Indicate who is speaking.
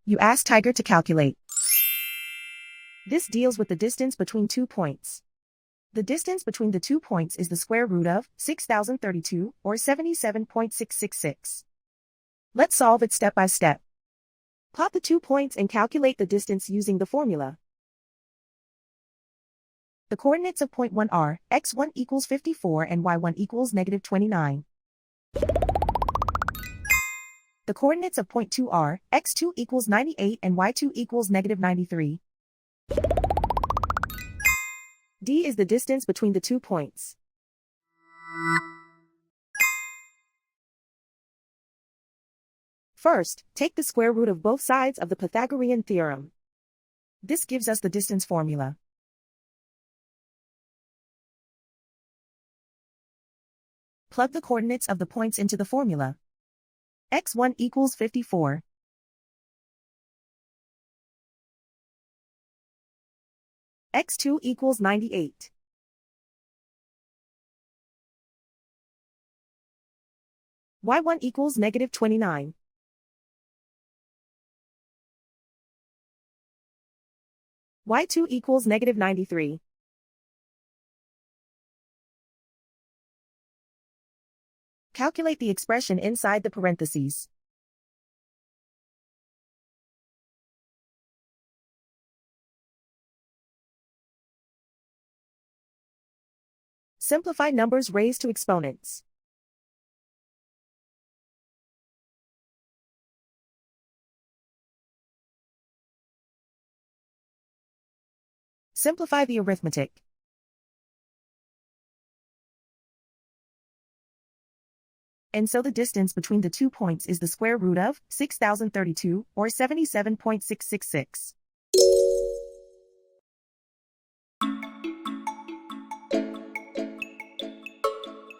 Speaker 1: You ask Tiger to calculate. This deals with the distance between 2 points. The distance between the 2 points is the square root of 6032, or 77.666. Let's solve it step by step. Plot the 2 points and calculate the distance using the formula. The coordinates of point 1 are x1 equals 54 and y1 equals negative 29. The coordinates of point 2 are x2 equals 98 and y2 equals negative 93. D is the distance between the 2 points. First, take the square root of both sides of the Pythagorean theorem. This gives us the distance formula. Plug the coordinates of the points into the formula. x1 equals 54. x2 equals 98. y1 equals negative 29. y2 equals negative 93. Calculate the expression inside the parentheses. Simplify numbers raised to exponents. Simplify the arithmetic. And so the distance between the 2 points is the square root of 6032, or 77.666.